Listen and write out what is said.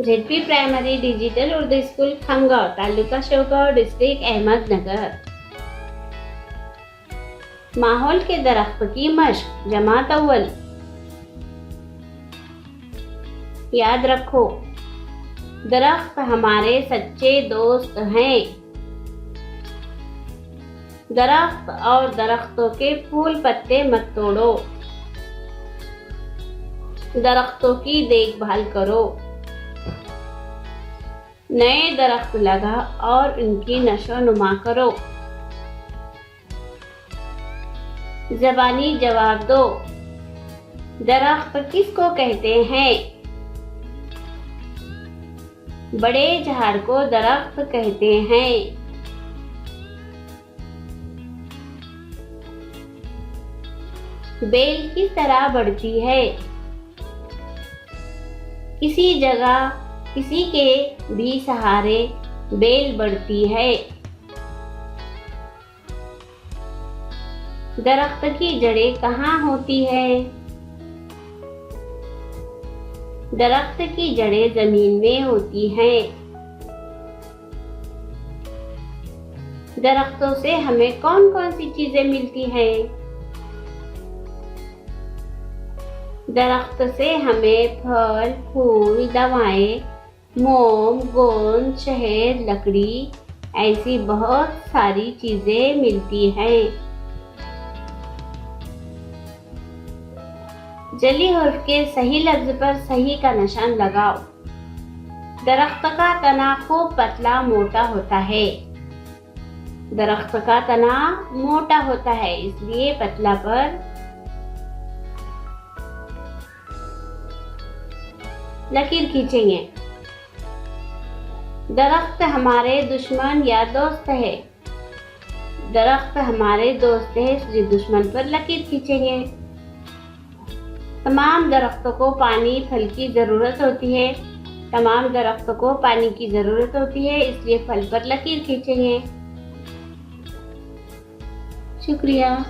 ZP primary digital Urdu school Khangaon, taluka Shegaon, district Ahmednagar. माहौल के दरख्त की मश्क, जमात अव्वल। याद रखो, दरख्त हमारे सच्चे दोस्त हैं। दरख्त और दरख्तों के फूल पत्ते मत तोड़ो। दरख्तों की देखभाल करो। नए दरख्त लगा और उनकी नशो नुमा करो। ज़बानी जवाब दो। दरख्त किसको कहते हैं? बड़े झाड़ को दरख्त कहते हैं। बेल किस तरह बढ़ती है? किसी जगह किसी के भी सहारे बेल बढ़ती है। दरख्त की जड़ें कहाँ होती है? दरख्त की जड़ें जमीन में होती हैं। दरख्तों से हमें कौन कौन सी चीजें मिलती हैं? दरख्त से हमें फल, फूल, दवाएं, मोम, गोंद, शहद, लकड़ी, ऐसी बहुत सारी चीजें मिलती हैं। जली हर्फ के सही लफ्ज पर सही का निशान लगाओ। दरख्त का तना खूब पतला मोटा होता है। दरख्त का तना मोटा होता है, इसलिए पतला पर लकीर खींचेंगे। दरख्त हमारे दुश्मन या दोस्त है। दरख्त हमारे दोस्त है, इसलिए दुश्मन पर लकीर खींचेंगे। तमाम दरख्तों को पानी, फल की जरूरत होती है। तमाम दरख्तों को पानी की जरूरत होती है, इसलिए फल पर लकीर खींचेंगे। शुक्रिया।